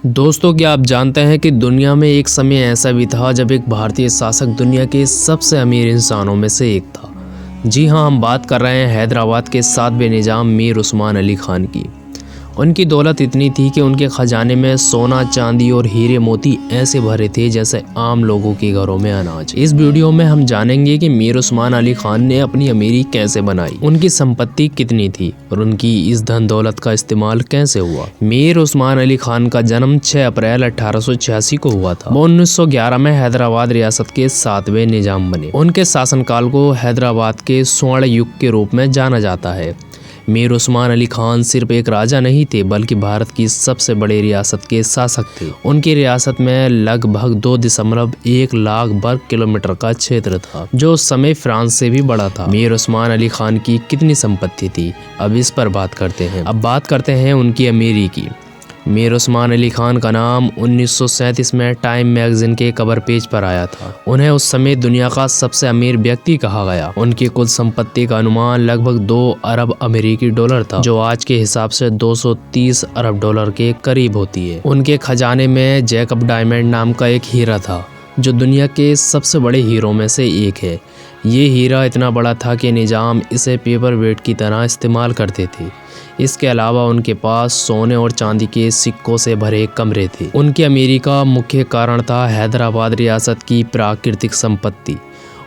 दोस्तों, क्या आप जानते हैं कि दुनिया में एक समय ऐसा भी था जब एक भारतीय शासक दुनिया के सबसे अमीर इंसानों में से एक था। जी हाँ, हम बात कर रहे हैं हैदराबाद के 7वें निजाम मीर उस्मान अली खान की। उनकी दौलत इतनी थी कि उनके खजाने में सोना, चांदी और हीरे मोती ऐसे भरे थे जैसे आम लोगों के घरों में अनाज। इस वीडियो में हम जानेंगे कि मीर उस्मान अली खान ने अपनी अमीरी कैसे बनाई, उनकी संपत्ति कितनी थी और उनकी इस धन दौलत का इस्तेमाल कैसे हुआ। मीर उस्मान अली खान का जन्म 6 अप्रैल 1886 को हुआ था। वो 1911 में हैदराबाद रियासत के 7वें निजाम बने। उनके शासनकाल को हैदराबाद के स्वर्ण युग के रूप में जाना जाता है। मीर उस्मान अली खान सिर्फ एक राजा नहीं थे बल्कि भारत की सबसे बड़ी रियासत के शासक थे। उनकी रियासत में लगभग 2.1 लाख वर्ग किलोमीटर का क्षेत्र था, जो उस समय फ्रांस से भी बड़ा था। मीर उस्मान अली खान की कितनी संपत्ति थी, अब इस पर बात करते हैं। अब बात करते हैं उनकी अमीरी की। मीर उस्मान अली खान का नाम 1937 में टाइम मैगजीन के कवर पेज पर आया था। उन्हें उस समय दुनिया का सबसे अमीर व्यक्ति कहा गया। उनकी कुल संपत्ति का अनुमान लगभग 2 अरब अमेरिकी डॉलर था, जो आज के हिसाब से 230 अरब डॉलर के करीब होती है। उनके खजाने में जैकब डायमंड नाम का एक हीरा था, जो दुनिया के सबसे बड़े हीरों में से एक है। ये हीरा इतना बड़ा था कि निजाम इसे पेपर वेट की तरह इस्तेमाल करते थे। इसके अलावा उनके पास सोने और चांदी के सिक्कों से भरे कमरे थे। उनकी अमीरी का मुख्य कारण था हैदराबाद रियासत की प्राकृतिक संपत्ति।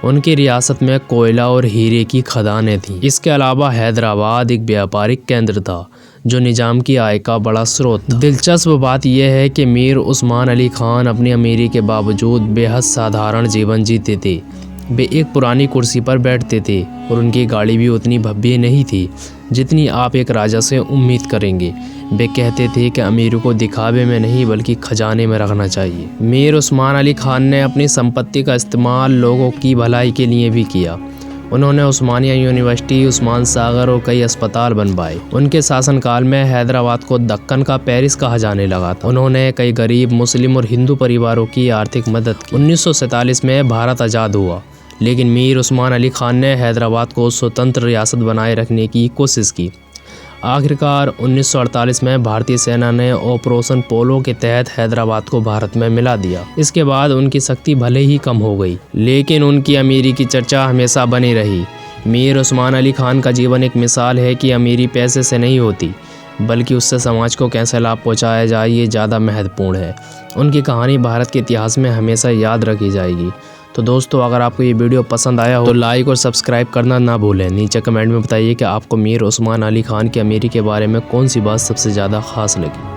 उनकी रियासत में कोयला और हीरे की खदानें थीं। इसके अलावा हैदराबाद एक व्यापारिक केंद्र था, जो निजाम की आय का बड़ा स्रोत था। दिलचस्प बात यह है कि मीर उस्मान अली खान अपनी अमीरी के बावजूद बेहद साधारण जीवन जीते थे। वे एक पुरानी कुर्सी पर बैठते थे और उनकी गाड़ी भी उतनी भव्य नहीं थी जितनी आप एक राजा से उम्मीद करेंगे। वे कहते थे कि अमीरों को दिखावे में नहीं बल्कि खजाने में रखना चाहिए। मीर उस्मान अली खान ने अपनी संपत्ति का इस्तेमाल लोगों की भलाई के लिए भी किया। उन्होंने उस्मानिया यूनिवर्सिटी, उस्मान सागर और कई अस्पताल बनवाए। उनके शासनकाल में हैदराबाद को दक्कन का पेरिस कहा जाने लगा था। उन्होंने कई गरीब मुस्लिम और हिंदू परिवारों की आर्थिक मदद की। 1947 में भारत आज़ाद हुआ, लेकिन मीर उस्मान अली खान ने हैदराबाद को स्वतंत्र रियासत बनाए रखने की कोशिश की। आखिरकार 1948 में भारतीय सेना ने ऑपरेशन पोलो के तहत हैदराबाद को भारत में मिला दिया। इसके बाद उनकी शक्ति भले ही कम हो गई, लेकिन उनकी अमीरी की चर्चा हमेशा बनी रही। मीर उस्मान अली खान का जीवन एक मिसाल है कि अमीरी पैसे से नहीं होती, बल्कि उससे समाज को कैसे लाभ पहुंचाया जाए, ये ज़्यादा महत्वपूर्ण है। उनकी कहानी भारत के इतिहास में हमेशा याद रखी जाएगी। तो दोस्तों, अगर आपको ये वीडियो पसंद आया हो तो लाइक और सब्सक्राइब करना ना भूलें। नीचे कमेंट में बताइए कि आपको मीर उस्मान अली खान की अमीरी के बारे में कौन सी बात सबसे ज़्यादा खास लगी।